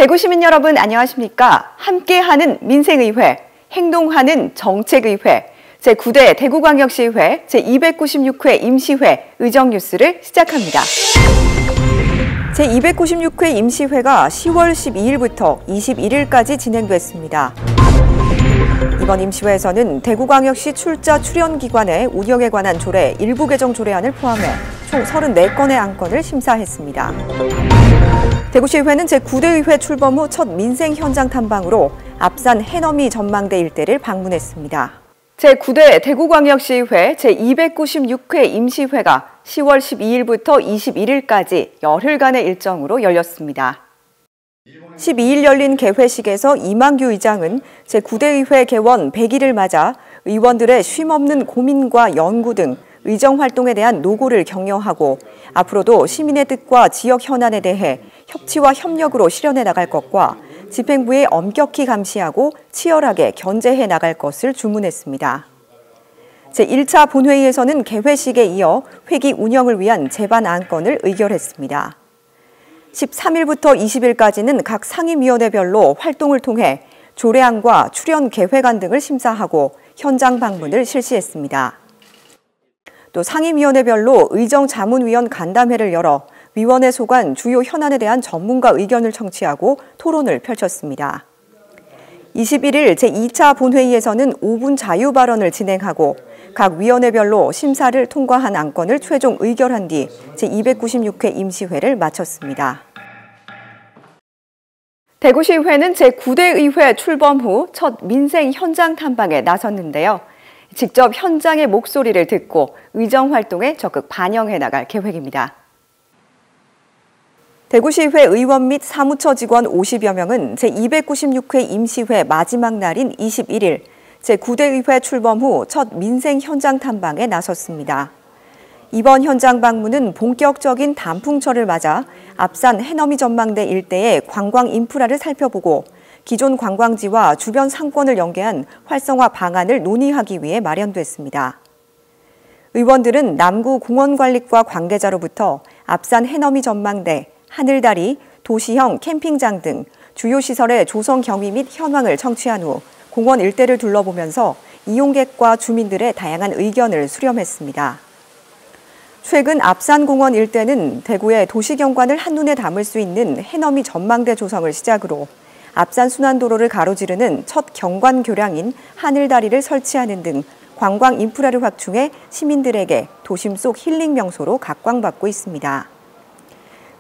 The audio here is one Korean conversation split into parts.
대구 시민 여러분 안녕하십니까? 함께하는 민생의회, 행동하는 정책의회, 제9대 대구광역시의회 제296회 임시회 의정뉴스를 시작합니다. 제296회 임시회가 10월 12일부터 21일까지 진행됐습니다. 이번 임시회에서는 대구광역시 출자 출연기관의 운영에 관한 조례 일부 개정 조례안을 포함해 총 34건의 안건을 심사했습니다. 대구시의회는 제9대 의회 출범 후 첫 민생 현장 탐방으로 앞산 해넘이 전망대 일대를 방문했습니다. 제9대 대구광역시의회 제296회 임시회가 10월 12일부터 21일까지 열흘간의 일정으로 열렸습니다. 12일 열린 개회식에서 이만규 의장은 제9대 의회 개원 100일을 맞아 의원들의 쉼없는 고민과 연구 등 의정활동에 대한 노고를 격려하고 앞으로도 시민의 뜻과 지역 현안에 대해 협치와 협력으로 실현해 나갈 것과 집행부에 엄격히 감시하고 치열하게 견제해 나갈 것을 주문했습니다. 제1차 본회의에서는 개회식에 이어 회기 운영을 위한 제반 안건을 의결했습니다. 13일부터 20일까지는 각 상임위원회별로 활동을 통해 조례안과 출연 계획안 등을 심사하고 현장 방문을 실시했습니다. 또 상임위원회별로 의정자문위원 간담회를 열어 위원회 소관 주요 현안에 대한 전문가 의견을 청취하고 토론을 펼쳤습니다. 21일 제2차 본회의에서는 5분 자유 발언을 진행하고 각 위원회별로 심사를 통과한 안건을 최종 의결한 뒤 제296회 임시회를 마쳤습니다. 대구시의회는 제9대 의회 출범 후 첫 민생 현장 탐방에 나섰는데요. 직접 현장의 목소리를 듣고 의정활동에 적극 반영해 나갈 계획입니다. 대구시의회 의원 및 사무처 직원 50여 명은 제296회 임시회 마지막 날인 21일 제9대 의회 출범 후 첫 민생 현장 탐방에 나섰습니다. 이번 현장 방문은 본격적인 단풍철을 맞아 앞산 해넘이 전망대 일대의 관광 인프라를 살펴보고 기존 관광지와 주변 상권을 연계한 활성화 방안을 논의하기 위해 마련됐습니다. 의원들은 남구 공원관리과 관계자로부터 앞산 해넘이 전망대, 하늘다리, 도시형 캠핑장 등 주요 시설의 조성 경위 및 현황을 청취한 후 공원 일대를 둘러보면서 이용객과 주민들의 다양한 의견을 수렴했습니다. 최근 앞산공원 일대는 대구의 도시경관을 한눈에 담을 수 있는 해넘이 전망대 조성을 시작으로 앞산 순환도로를 가로지르는 첫 경관 교량인 하늘다리를 설치하는 등 관광 인프라를 확충해 시민들에게 도심 속 힐링 명소로 각광받고 있습니다.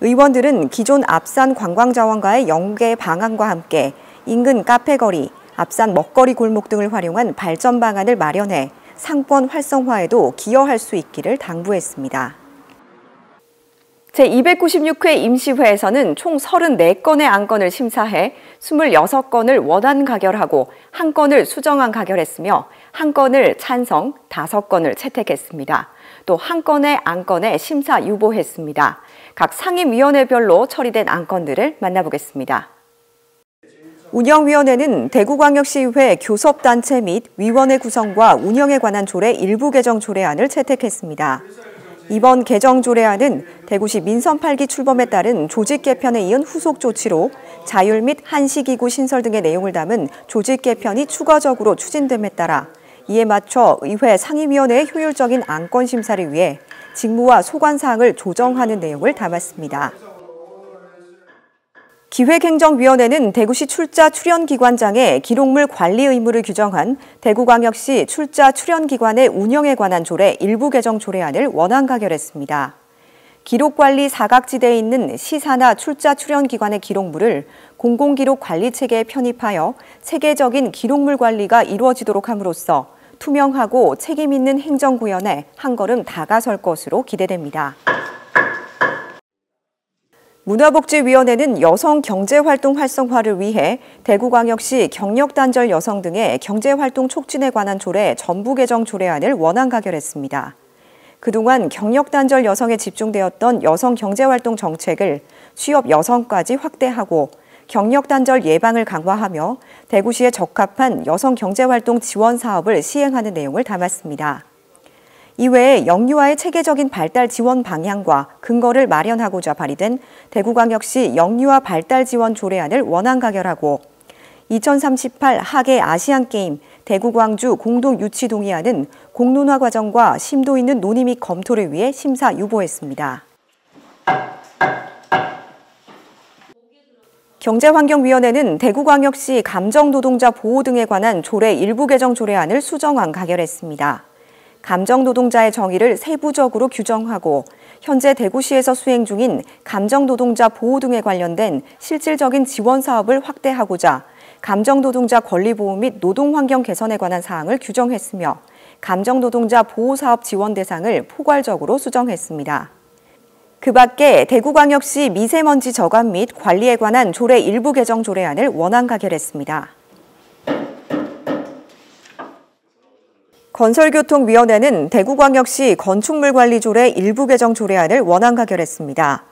의원들은 기존 앞산 관광자원과의 연계 방안과 함께 인근 카페거리, 앞산 먹거리 골목 등을 활용한 발전 방안을 마련해 상권 활성화에도 기여할 수 있기를 당부했습니다. 제296회 임시회에서는 총 34건의 안건을 심사해 26건을 원안 가결하고 1건을 수정안 가결했으며 1건을 찬성, 5건을 채택했습니다. 또 1건의 안건에 심사 유보했습니다. 각 상임위원회별로 처리된 안건들을 만나보겠습니다. 운영위원회는 대구광역시의회 교섭단체 및 위원회 구성과 운영에 관한 조례 일부 개정 조례안을 채택했습니다. 이번 개정 조례안은 대구시 민선 8기 출범에 따른 조직 개편에 이은 후속 조치로 자율 및 한시기구 신설 등의 내용을 담은 조직 개편이 추가적으로 추진됨에 따라 이에 맞춰 의회 상임위원회의 효율적인 안건 심사를 위해 직무와 소관사항을 조정하는 내용을 담았습니다. 기획행정위원회는 대구시 출자 출연기관장의 기록물 관리 의무를 규정한 대구광역시 출자 출연기관의 운영에 관한 조례 일부 개정 조례안을 원안 가결했습니다. 기록관리 사각지대에 있는 시사나 출자 출연기관의 기록물을 공공기록관리체계에 편입하여 체계적인 기록물 관리가 이루어지도록 함으로써 투명하고 책임 있는 행정구현에 한 걸음 다가설 것으로 기대됩니다. 문화복지위원회는 여성 경제활동 활성화를 위해 대구광역시 경력단절 여성 등의 경제활동 촉진에 관한 조례 전부 개정 조례안을 원안 가결했습니다. 그동안 경력단절 여성에 집중되었던 여성 경제활동 정책을 취업 여성까지 확대하고 경력단절 예방을 강화하며 대구시에 적합한 여성 경제활동 지원 사업을 시행하는 내용을 담았습니다. 이외에 영유아의 체계적인 발달 지원 방향과 근거를 마련하고자 발의된 대구광역시 영유아 발달 지원 조례안을 원안 가결하고 2038 하계 아시안게임 대구 광주 공동 유치 동의안은 공론화 과정과 심도 있는 논의 및 검토를 위해 심사 유보했습니다. 경제환경위원회는 대구광역시 감정노동자 보호 등에 관한 조례 일부 개정 조례안을 수정안 가결했습니다. 감정노동자의 정의를 세부적으로 규정하고 현재 대구시에서 수행 중인 감정노동자 보호 등에 관련된 실질적인 지원 사업을 확대하고자 감정노동자 권리보호 및 노동환경 개선에 관한 사항을 규정했으며 감정노동자 보호사업 지원 대상을 포괄적으로 수정했습니다. 그 밖에 대구광역시 미세먼지 저감 및 관리에 관한 조례 일부 개정 조례안을 원안 가결했습니다. 건설교통위원회는 대구광역시 건축물관리조례 일부 개정 조례안을 원안 가결했습니다.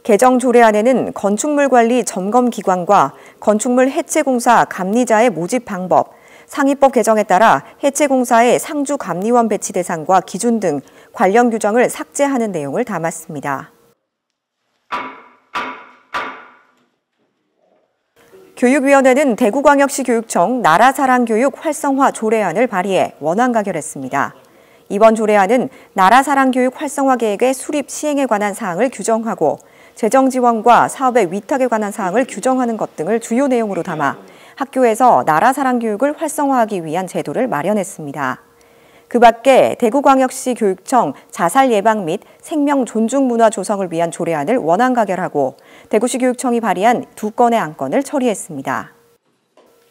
개정 조례안에는 건축물관리 점검기관과 건축물 해체공사 감리자의 모집 방법, 상위법 개정에 따라 해체공사의 상주 감리원 배치 대상과 기준 등 관련 규정을 삭제하는 내용을 담았습니다. 교육위원회는 대구광역시 교육청 나라사랑교육 활성화 조례안을 발의해 원안 가결했습니다. 이번 조례안은 나라사랑교육 활성화 계획의 수립 시행에 관한 사항을 규정하고 재정 지원과 사업의 위탁에 관한 사항을 규정하는 것 등을 주요 내용으로 담아 학교에서 나라사랑 교육을 활성화하기 위한 제도를 마련했습니다. 그 밖에 대구광역시 교육청 자살 예방 및 생명 존중 문화 조성을 위한 조례안을 원안 가결하고 대구시 교육청이 발의한 2건의 안건을 처리했습니다.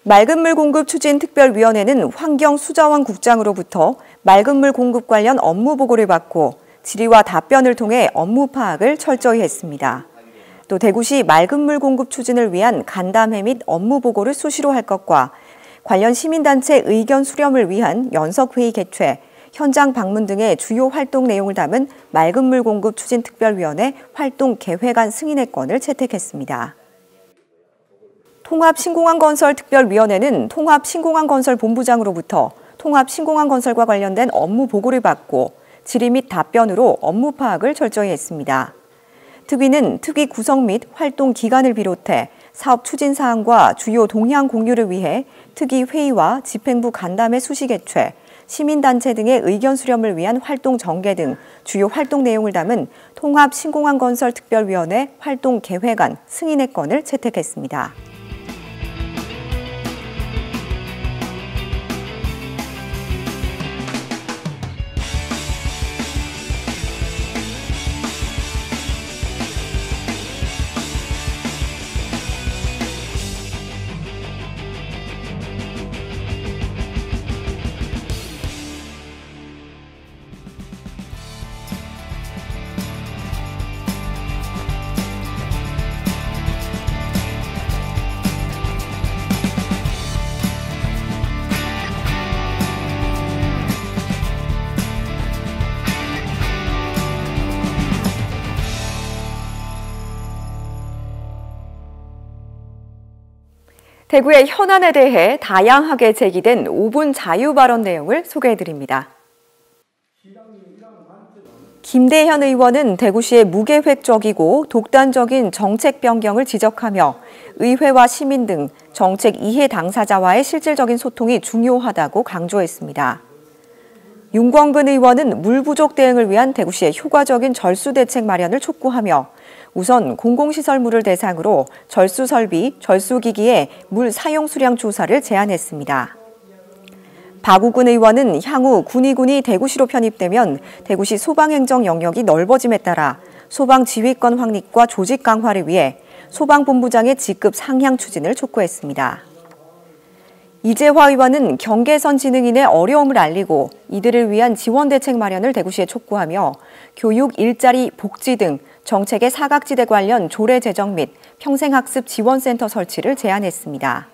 맑은물 공급 추진 특별위원회는 환경수자원 국장으로부터 맑은물 공급 관련 업무 보고를 받고 질의와 답변을 통해 업무 파악을 철저히 했습니다. 또 대구시 맑은물 공급 추진을 위한 간담회 및 업무 보고를 수시로 할 것과 관련 시민단체 의견 수렴을 위한 연석회의 개최, 현장 방문 등의 주요 활동 내용을 담은 맑은물 공급 추진 특별위원회 활동 계획안 승인의 건을 채택했습니다. 통합신공항건설 특별위원회는 통합신공항건설 본부장으로부터 통합신공항건설과 관련된 업무 보고를 받고 질의 및 답변으로 업무 파악을 철저히 했습니다. 특위는 특위 구성 및 활동 기간을 비롯해 사업 추진 사항과 주요 동향 공유를 위해 특위 회의와 집행부 간담회 수시 개최, 시민단체 등의 의견 수렴을 위한 활동 전개 등 주요 활동 내용을 담은 통합신공항건설 특별위원회 활동 계획안 승인의 건을 채택했습니다. 대구의 현안에 대해 다양하게 제기된 5분 자유 발언 내용을 소개해드립니다. 김대현 의원은 대구시의 무계획적이고 독단적인 정책 변경을 지적하며 의회와 시민 등 정책 이해 당사자와의 실질적인 소통이 중요하다고 강조했습니다. 윤광근 의원은 물 부족 대응을 위한 대구시의 효과적인 절수 대책 마련을 촉구하며 우선 공공시설물을 대상으로 절수 설비, 절수기기의 물 사용 수량 조사를 제안했습니다. 박우근 의원은 향후 군의군이 대구시로 편입되면 대구시 소방행정 영역이 넓어짐에 따라 소방 지휘권 확립과 조직 강화를 위해 소방본부장의 직급 상향 추진을 촉구했습니다. 이재화 의원은 경계선 지능인의 어려움을 알리고 이들을 위한 지원 대책 마련을 대구시에 촉구하며 교육, 일자리, 복지 등 정책의 사각지대 관련 조례 제정 및 평생학습 지원센터 설치를 제안했습니다.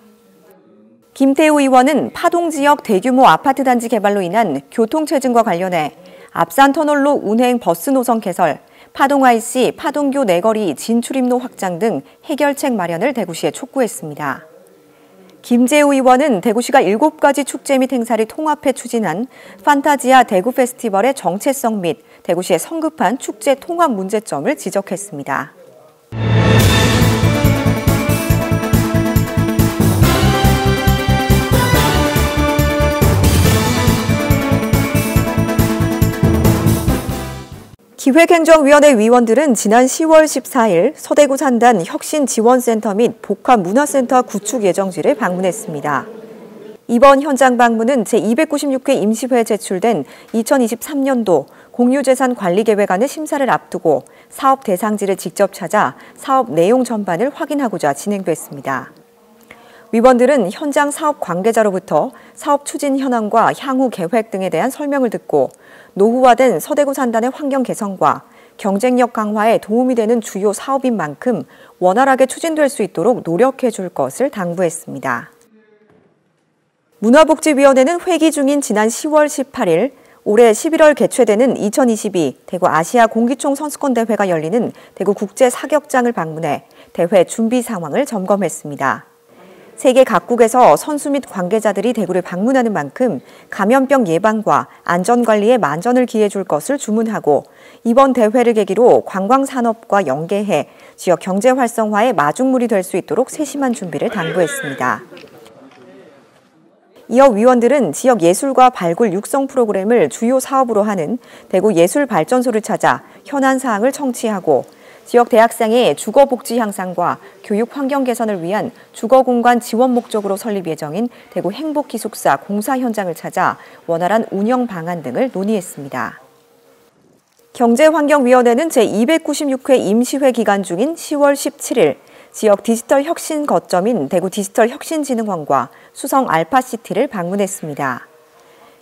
김태우 의원은 파동 지역 대규모 아파트 단지 개발로 인한 교통체증과 관련해 앞산터널로 운행 버스 노선 개설, 파동 IC, 파동교 내거리 진출입로 확장 등 해결책 마련을 대구시에 촉구했습니다. 김재우 의원은 대구시가 7가지 축제 및 행사를 통합해 추진한 판타지아 대구 페스티벌의 정체성 및 대구시의 성급한 축제 통합 문제점을 지적했습니다. 기획행정위원회 위원들은 지난 10월 14일 서대구 산단 혁신지원센터 및 복합문화센터 구축 예정지를 방문했습니다. 이번 현장 방문은 제296회 임시회에 제출된 2023년도 공유재산관리계획안의 심사를 앞두고 사업 대상지를 직접 찾아 사업 내용 전반을 확인하고자 진행됐습니다. 위원들은 현장 사업 관계자로부터 사업 추진 현황과 향후 계획 등에 대한 설명을 듣고 노후화된 서대구 산단의 환경 개선과 경쟁력 강화에 도움이 되는 주요 사업인 만큼 원활하게 추진될 수 있도록 노력해 줄 것을 당부했습니다. 문화복지위원회는 회기 중인 지난 10월 18일 올해 11월 개최되는 2022 대구 아시아 공기총 선수권 대회가 열리는 대구 국제사격장을 방문해 대회 준비 상황을 점검했습니다. 세계 각국에서 선수 및 관계자들이 대구를 방문하는 만큼 감염병 예방과 안전관리에 만전을 기해 줄 것을 주문하고 이번 대회를 계기로 관광산업과 연계해 지역 경제 활성화에 마중물이 될 수 있도록 세심한 준비를 당부했습니다. 이어 위원들은 지역 예술과 발굴 육성 프로그램을 주요 사업으로 하는 대구 예술발전소를 찾아 현안 사항을 청취하고 지역 대학생의 주거 복지 향상과 교육 환경 개선을 위한 주거 공간 지원 목적으로 설립 예정인 대구 행복기숙사 공사 현장을 찾아 원활한 운영 방안 등을 논의했습니다. 경제환경위원회는 제296회 임시회 기간 중인 10월 17일 지역 디지털 혁신 거점인 대구 디지털혁신진흥원과 수성 알파시티를 방문했습니다.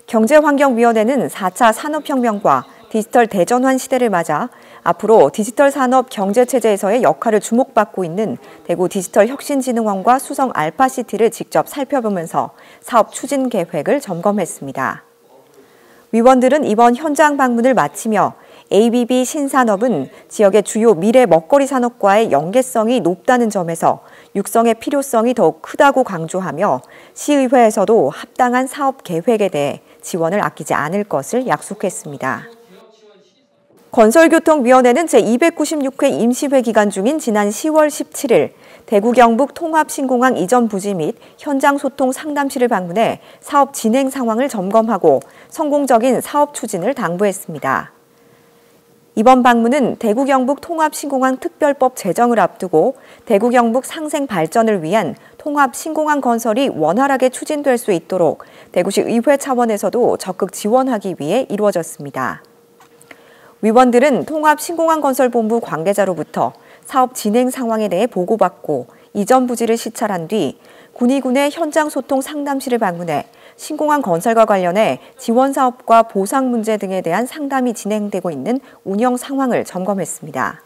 경제환경위원회는 4차 산업혁명과 디지털 대전환 시대를 맞아 앞으로 디지털 산업 경제체제에서의 역할을 주목받고 있는 대구 디지털혁신진흥원과 수성 알파시티를 직접 살펴보면서 사업 추진 계획을 점검했습니다. 위원들은 이번 현장 방문을 마치며 ABB 신산업은 지역의 주요 미래 먹거리 산업과의 연계성이 높다는 점에서 육성의 필요성이 더욱 크다고 강조하며 시의회에서도 합당한 사업 계획에 대해 지원을 아끼지 않을 것을 약속했습니다. 건설교통위원회는 제296회 임시회 기간 중인 지난 10월 17일 대구 경북 통합신공항 이전 부지 및 현장 소통 상담실을 방문해 사업 진행 상황을 점검하고 성공적인 사업 추진을 당부했습니다. 이번 방문은 대구 경북 통합신공항 특별법 제정을 앞두고 대구 경북 상생 발전을 위한 통합신공항 건설이 원활하게 추진될 수 있도록 대구시 의회 차원에서도 적극 지원하기 위해 이루어졌습니다. 위원들은 통합신공항건설본부 관계자로부터 사업 진행 상황에 대해 보고받고 이전 부지를 시찰한 뒤 군의군의 현장 소통 상담실을 방문해 신공항 건설과 관련해 지원 사업과 보상 문제 등에 대한 상담이 진행되고 있는 운영 상황을 점검했습니다.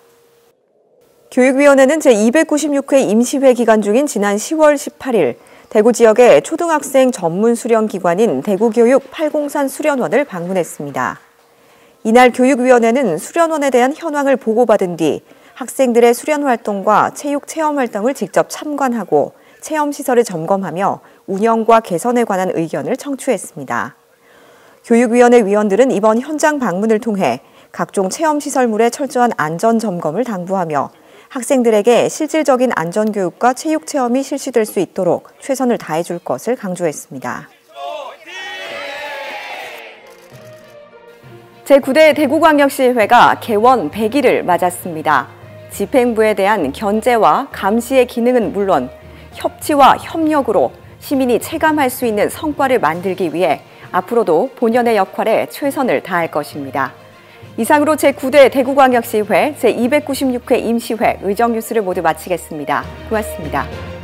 교육위원회는 제296회 임시회 기간 중인 지난 10월 18일 대구 지역의 초등학생 전문 수련기관인 대구교육 팔공산 수련원을 방문했습니다. 이날 교육위원회는 수련원에 대한 현황을 보고받은 뒤 학생들의 수련 활동과 체육 체험 활동을 직접 참관하고 체험시설을 점검하며 운영과 개선에 관한 의견을 청취했습니다. 교육위원회 위원들은 이번 현장 방문을 통해 각종 체험시설물의 철저한 안전점검을 당부하며 학생들에게 실질적인 안전교육과 체육체험이 실시될 수 있도록 최선을 다해줄 것을 강조했습니다. 제9대 대구광역시의회가 개원 100일을 맞았습니다. 집행부에 대한 견제와 감시의 기능은 물론 협치와 협력으로 시민이 체감할 수 있는 성과를 만들기 위해 앞으로도 본연의 역할에 최선을 다할 것입니다. 이상으로 제9대 대구광역시의회 제296회 임시회 의정뉴스를 모두 마치겠습니다. 고맙습니다.